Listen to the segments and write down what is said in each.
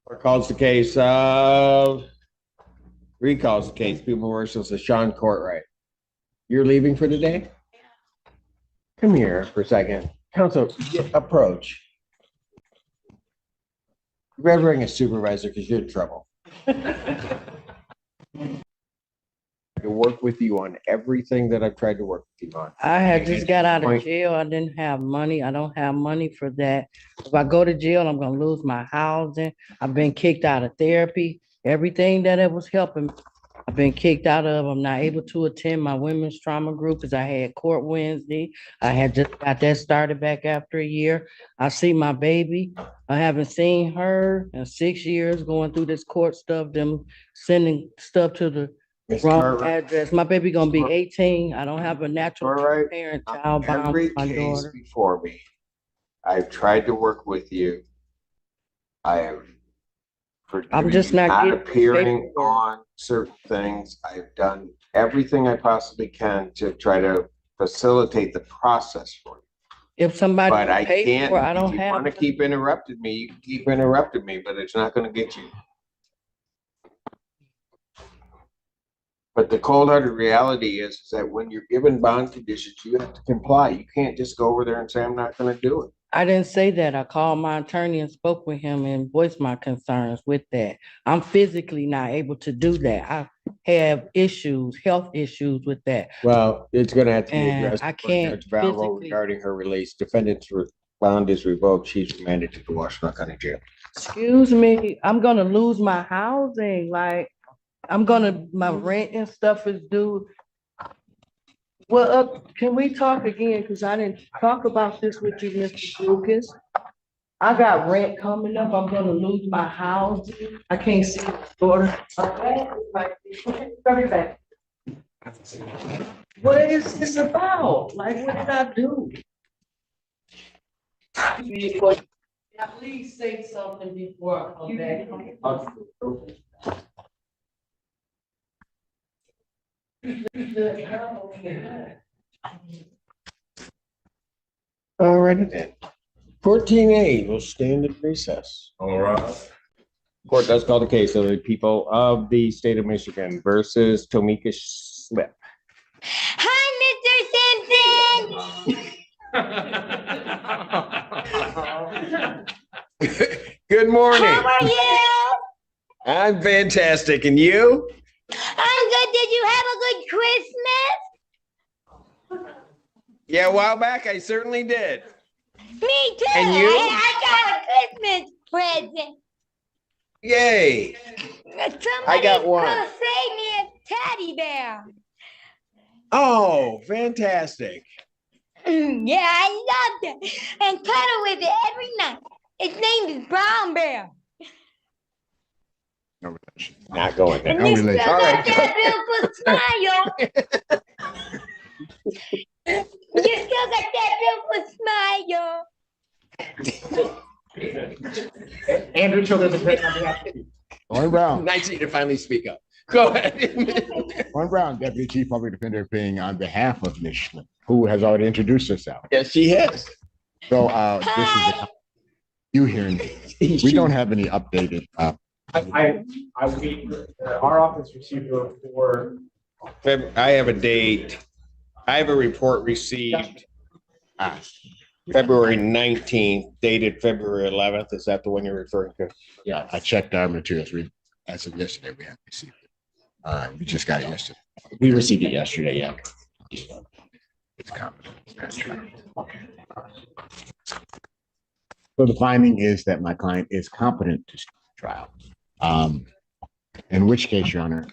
Or calls the case recalls the case. People versus the Sean Courtright. You're leaving for the day? Come here for a second. Counsel, approach. You better bring a supervisor because you're in trouble. To work with you on everything that I've tried to work with you on. I had just got out of jail. I didn't have money. I don't have money for that. If I go to jail, I'm gonna lose my housing. I've been kicked out of therapy. Everything that it was helping, I've been kicked out of. I'm not able to attend my women's trauma group because I had court Wednesday. I had just got that started back after a year. I see my baby. I haven't seen her in 6 years going through this court stuff, them sending stuff to the wrong address. My baby gonna be 18. I don't have a natural parent child bound Every for my case daughter. before me, I've tried to work with you. I have. I'm just not appearing on certain things. I've done everything I possibly can to try to facilitate the process for you. If somebody But I can't. for, I don't if you have. want to keep interrupting me, you can keep interrupting me, but it's not going to get you. But the cold-hearted reality is that when you're given bond conditions, you have to comply. You can't just go over there and say, I'm not going to do it. I didn't say that. I called my attorney and spoke with him and voiced my concerns with that. I'm physically not able to do that. I have issues, health issues with that. Well, it's going to have to be And addressed. I can't Judge Valvo physically- regarding her release. Defendant's bond is revoked. She's remanded to the Washington County Jail. Excuse me, I'm gonna lose my housing. Like, my rent and stuff is due. Well, can we talk again? Because I didn't talk about this with you, Mr. Lucas. I got rent coming up. I'm gonna lose my house. I can't see the daughter. Coming back. What is this about? Like, what did I do? Please say something before I come back. All righty then. 14A will stand in recess. All right. Court does call the case of the people of the state of Michigan versus Tomika Slip. Hi, Mr. Simpson. Good morning. How are you? I'm fantastic. And you? I'm good. Did you have a good Christmas? Yeah, a while back I certainly did. Me too. And you? I got a Christmas present. Yay. I got one. Somebody's gonna save me a teddy bear. Oh, fantastic. Yeah, I loved it. And cuddle with it every night. Its name is Brown Bear. No relation. Not going there. And No you still relation. got All right. that beautiful smile. You still got that beautiful smile. Andrew Children's President on behalf of Warren Brown. Nice of you to finally speak up. Go ahead. Warren Brown, Deputy Chief Public Defender, appeaing on behalf of Ms. Schlimm, who has already introduced herself. Yes, she has. So this is the you hearing. We don't have any updated. our office received a report. I have a date. I have a report received February 19th, dated February 11th. Is that the one you're referring to? Yeah, I checked our materials. As of yesterday, we haven't received it. We just got it yesterday. We received it yesterday, yeah. It's competent. So the finding is that my client is competent to stand trial. In which case, Your Honor,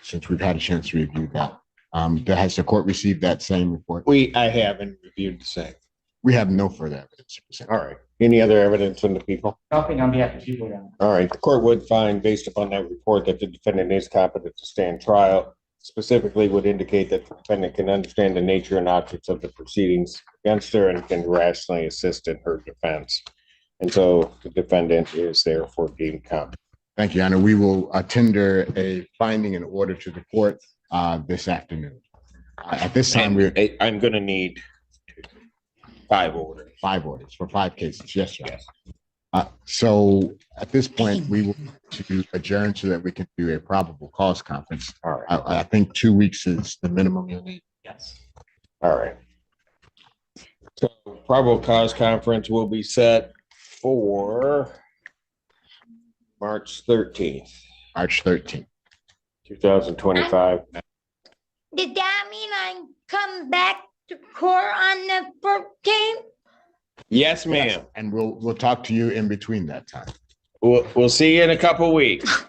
since we've had a chance to review that, has the court received that same report? I haven't reviewed the same. We have no further evidence to present. All right. Any other evidence from the people? Nothing on behalf of people, Your Honor. All right. The court would find, based upon that report, that the defendant is competent to stand trial. Specifically, would indicate that the defendant can understand the nature and objects of the proceedings against her and can rationally assist in her defense. And so the defendant is therefore deemed competent. Thank you, Your Honor. We will tender a finding in order to the court this afternoon. At this time, I'm going to need 5 orders. 5 orders for 5 cases. Yes, sir. Yes. So at this point, we will to adjourn so that we can do a probable cause conference. All right, I think 2 weeks is the minimum you'll need. Yes. all right. So probable cause conference will be set for March 13th, March 13th. 2025. Does that mean I come back to court on the 14th? Yes, ma'am. And we'll talk to you in between that time. We'll see you in a couple weeks. Okay,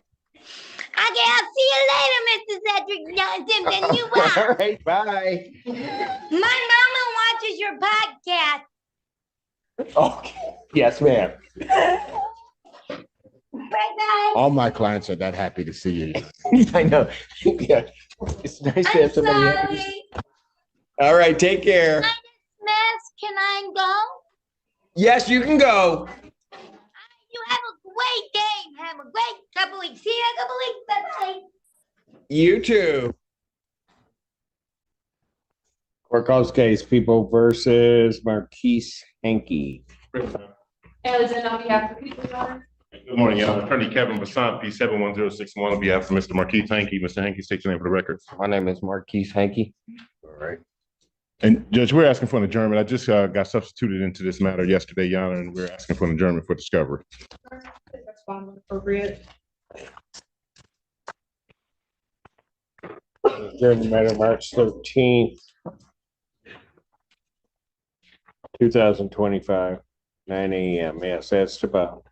I'll see you later, Mr. Cedric Johnson, the new one. All right, bye. My mama watches your podcast. Okay. Yes, ma'am. Bye-bye. All my clients are that happy to see you. I know. Yeah. It's nice to I'm have somebody happy. sorry. All right, take care. Miss, can I go? Yes, you can go. You have a great day. Have a great couple weeks. See you in a couple weeks. Bye-bye. You too. Court calls case People versus Marquise Hankey. As in on behalf of the people, Your Honor. Good morning, Your Honor. Attorney Kevin Basant, P 71061, on behalf of Mr. Marquis Hankey. Mr. Hankey, state your name for the record. My name is Marquise Hankey. All right. And Judge, we're asking for an adjournment. I just got substituted into this matter yesterday, Your Honor, and we're asking for an adjournment for discovery. That's fine, when appropriate. Adjourned matter March 13th, 2025, 9 a.m. Yes, that's the bond.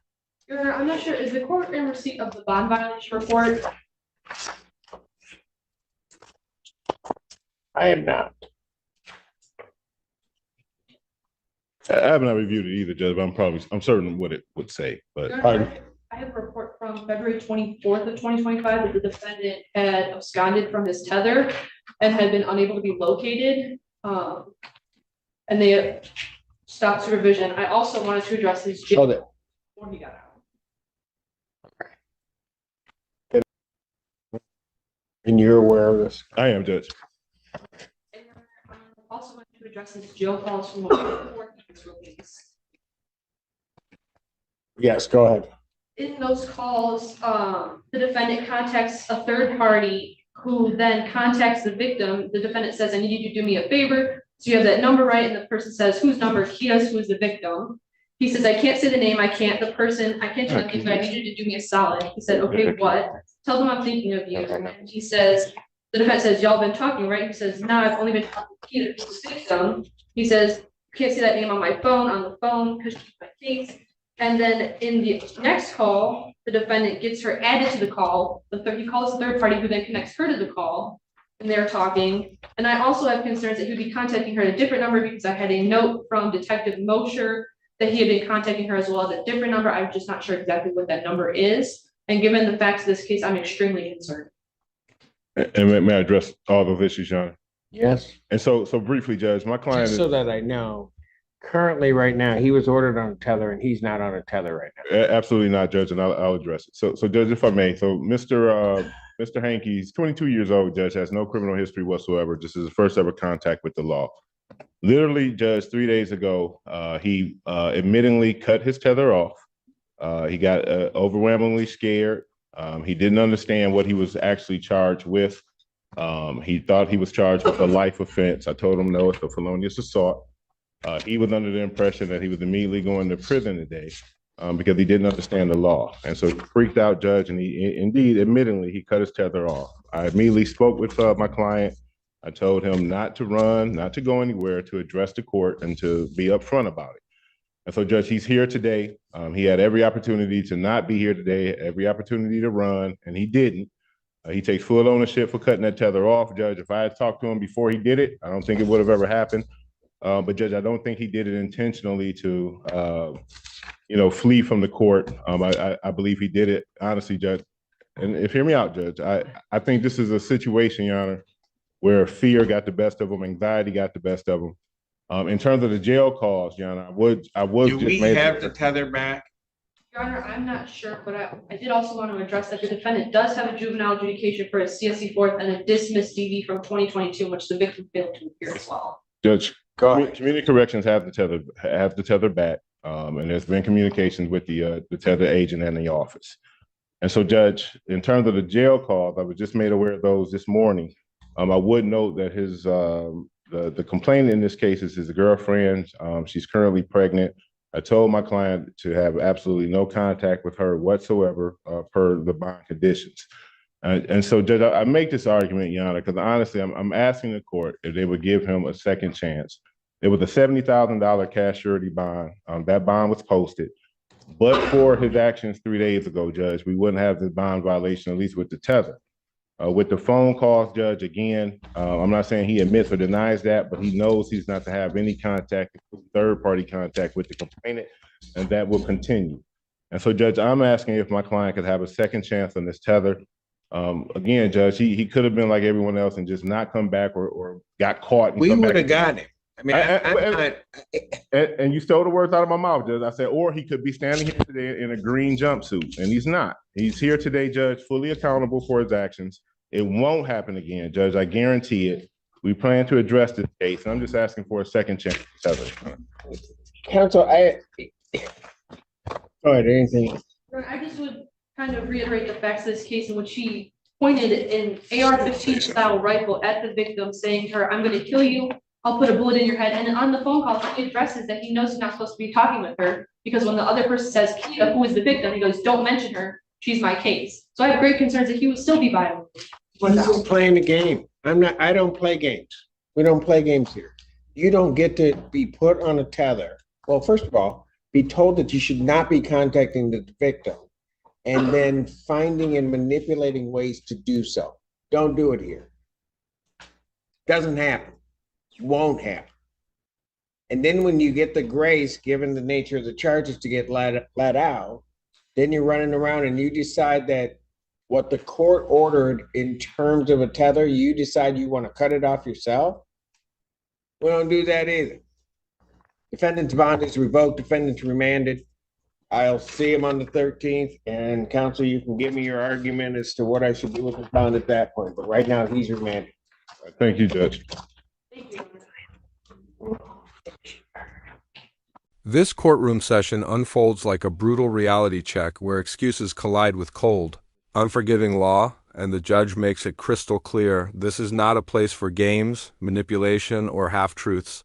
Your Honor, I'm not sure, is the court in receipt of the bond violation report? I am not. I have not reviewed it either, Judge, but I'm certain what it would say, but. Your Honor, I have a report from February 24th of 2025 that the defendant had absconded from his tether and had been unable to be located. And they stopped supervision. I also wanted to address his jail before he got out. And you're aware of this? I am, Judge. And Your Honor, I also wanted to address his jail calls from before he was released. Yes, go ahead. In those calls, the defendant contacts a third party who then contacts the victim. The defendant says, I need you to do me a favor. So you have that number right, and the person says, whose number? He does, who is the victim. He says, I can't say the name, I can't do nothing, but I need you to do me a solid. He said, okay, what? Tell them I'm thinking of you. And he says, the defendant says, y'all been talking, right? He says, no, I've only been talking to Peter, who's the victim. He says, can't say that name on the phone, because she's my case. And then in the next call, the defendant gets her added to the call. He calls the third party who then connects her to the call, and they're talking. And I also have concerns that he would be contacting her at a different number because I had a note from Detective Mosher that he had been contacting her as well as a different number. I'm just not sure exactly what that number is. And given the facts of this case, I'm extremely concerned. And may I address all those issues, Your Honor? Yes. And so briefly, Judge, my client Just is. so that I know, currently right now, he was ordered on a tether and he's not on a tether right now. Absolutely not, Judge, and I'll address it. So Judge, if I may, so Mr. Hankey, he's 22 years old, Judge, has no criminal history whatsoever. This is his first ever contact with the law. Literally, Judge, 3 days ago, he admittingly cut his tether off. He got overwhelmingly scared. He didn't understand what he was actually charged with. He thought he was charged with a life offense. I told him, no, it's a felonious assault. He was under the impression that he was immediately going to prison today because he didn't understand the law. And so he freaked out, Judge, and he indeed, admittingly, he cut his tether off. I immediately spoke with my client. I told him not to run, not to go anywhere, to address the court and to be upfront about it. And so, Judge, he's here today. He had every opportunity to not be here today, every opportunity to run, and he didn't. He takes full ownership for cutting that tether off, Judge. If I had talked to him before he did it, I don't think it would have ever happened. But Judge, I don't think he did it intentionally to, flee from the court. I believe he did it honestly, Judge. And if hear me out, Judge, I think this is a situation, Your Honor, where fear got the best of him, anxiety got the best of him. In terms of the jail calls, Your Honor, I would. Do we have the tether back? Your Honor, I'm not sure, but I did also want to address that the defendant does have a juvenile adjudication for a CSE fourth and a dismissed DV from 2022, in which the victim failed to appear as well. Judge, Go ahead. community corrections have the tether back. And there's been communications with the tether agent and the office. And so, Judge, in terms of the jail calls, I was just made aware of those this morning. I would note that the complainant in this case is his girlfriend. She's currently pregnant. I told my client to have absolutely no contact with her whatsoever per the bond conditions. And so, Judge, I make this argument, Your Honor, because honestly, I'm asking the court if they would give him a second chance. It was a $70,000 cash surety bond. That bond was posted. But for his actions 3 days ago, Judge, we wouldn't have this bond violation, at least with the tether. With the phone calls, Judge, again, I'm not saying he admits or denies that, but he knows he's not to have any contact, third-party contact with the complainant, and that will continue. And so, Judge, I'm asking if my client could have a second chance on this tether. Again, Judge, he could have been like everyone else and just not come back or got caught. We would have got him. I mean, and you stole the words out of my mouth, Judge. I said, or he could be standing here today in a green jumpsuit, and he's not. He's here today, Judge, fully accountable for his actions. It won't happen again, Judge. I guarantee it. We plan to address this case, and I'm just asking for a second chance. Counsel, all right, anything? I just would kind of reiterate the facts of this case in which he pointed an AR-15 style rifle at the victim, saying to her, "I'm going to kill you. I'll put a bullet in your head." And on the phone call, he addresses that he knows he's not supposed to be talking with her because when the other person says, "Kia, who is the victim?" he goes, "Don't mention her. She's my case." So I have great concerns that he would still be violent. He's playing the game. I don't play games. We don't play games here. You don't get to be put on a tether. Well, first of all, be told that you should not be contacting the victim and then finding and manipulating ways to do so. Don't do it here. Doesn't happen. Won't happen. And then when you get the grace, given the nature of the charges, to get let out, then you're running around and you decide that what the court ordered in terms of a tether, you decide you want to cut it off yourself. We don't do that either. Defendant's bond is revoked, defendant's remanded. I'll see him on the 13th, and counsel, you can give me your argument as to what I should do with the bond at that point, but right now he's remanded. Thank you, Judge. Thank you. This courtroom session unfolds like a brutal reality check where excuses collide with cold, unforgiving law, and the judge makes it crystal clear this is not a place for games, manipulation, or half-truths.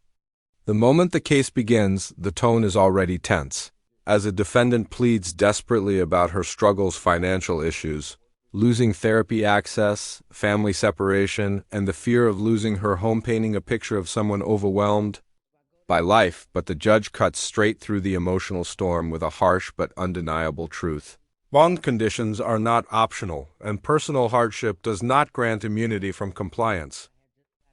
The moment the case begins, the tone is already tense. As a defendant pleads desperately about her struggles, financial issues, losing therapy access, family separation, and the fear of losing her home, painting a picture of someone overwhelmed by life, but the judge cuts straight through the emotional storm with a harsh but undeniable truth. Bond conditions are not optional, and personal hardship does not grant immunity from compliance.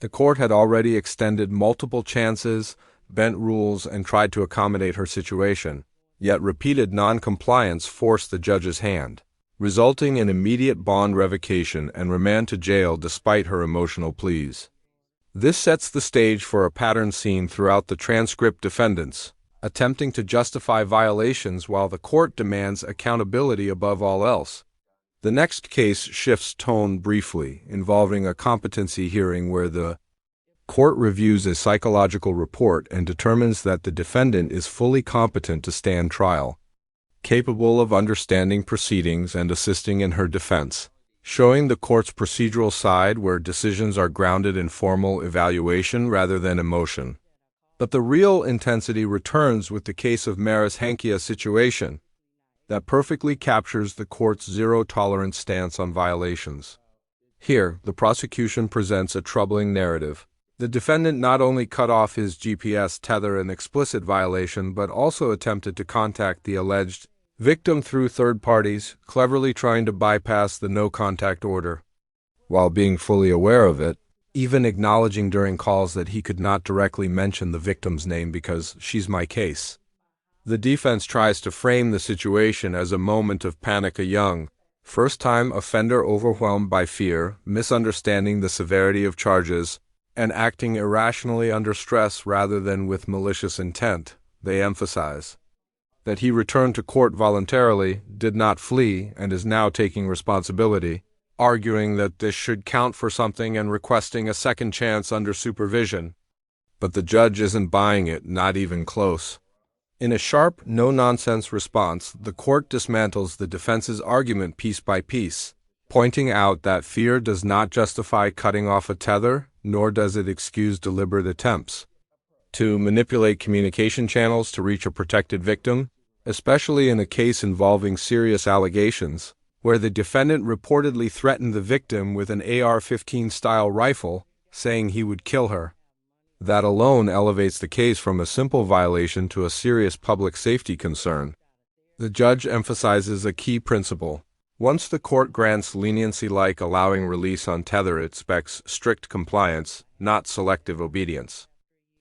The court had already extended multiple chances, bent rules, and tried to accommodate her situation, yet repeated non-compliance forced the judge's hand, resulting in immediate bond revocation and remand to jail despite her emotional pleas. This sets the stage for a pattern seen throughout the transcript: defendants attempting to justify violations while the court demands accountability above all else. The next case shifts tone briefly, involving a competency hearing where the court reviews a psychological report and determines that the defendant is fully competent to stand trial, capable of understanding proceedings and assisting in her defense, showing the court's procedural side where decisions are grounded in formal evaluation rather than emotion. But the real intensity returns with the case of Maris Hankia's situation that perfectly captures the court's zero-tolerance stance on violations. Here, the prosecution presents a troubling narrative. The defendant not only cut off his GPS tether, an explicit violation, but also attempted to contact the alleged victim through third parties, cleverly trying to bypass the no-contact order. While being fully aware of it, even acknowledging during calls that he could not directly mention the victim's name because she's my case. The defense tries to frame the situation as a moment of panic, a young, first-time offender overwhelmed by fear, misunderstanding the severity of charges, and acting irrationally under stress rather than with malicious intent. They emphasize that he returned to court voluntarily, did not flee, and is now taking responsibility, arguing that this should count for something and requesting a second chance under supervision. But the judge isn't buying it, not even close. In a sharp, no-nonsense response, the court dismantles the defense's argument piece by piece, pointing out that fear does not justify cutting off a tether, nor does it excuse deliberate attempts to manipulate communication channels to reach a protected victim, especially in a case involving serious allegations, where the defendant reportedly threatened the victim with an AR-15 style rifle, saying he would kill her. That alone elevates the case from a simple violation to a serious public safety concern. The judge emphasizes a key principle. Once the court grants leniency like allowing release on tether, it expects strict compliance, not selective obedience.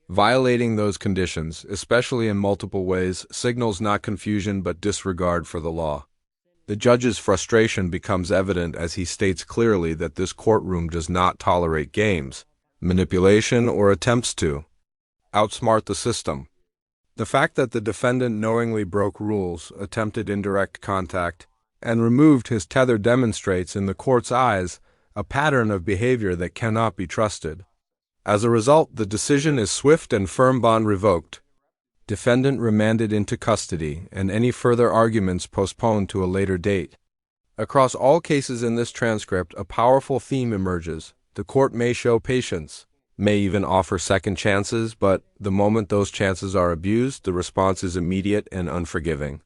Violating those conditions, especially in multiple ways, signals not confusion but disregard for the law. The judge's frustration becomes evident as he states clearly that this courtroom does not tolerate games, manipulation, or attempts to outsmart the system. The fact that the defendant knowingly broke rules, attempted indirect contact, and removed his tether demonstrates in the court's eyes a pattern of behavior that cannot be trusted. As a result, the decision is swift and firm: bond revoked, defendant remanded into custody, and any further arguments postponed to a later date. Across all cases in this transcript, a powerful theme emerges. The court may show patience, may even offer second chances, but the moment those chances are abused, the response is immediate and unforgiving.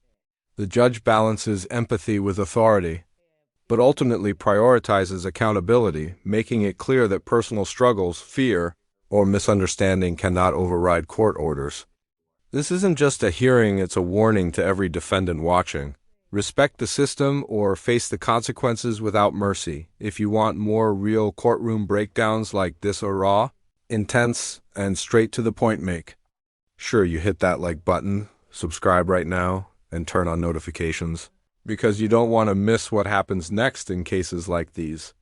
The judge balances empathy with authority, but ultimately prioritizes accountability, making it clear that personal struggles, fear, or misunderstanding cannot override court orders. This isn't just a hearing, it's a warning to every defendant watching. Respect the system or face the consequences without mercy. If you want more real courtroom breakdowns like this or raw, intense, and straight to the point, make sure you hit that like button, subscribe right now, and turn on notifications, because you don't want to miss what happens next in cases like these.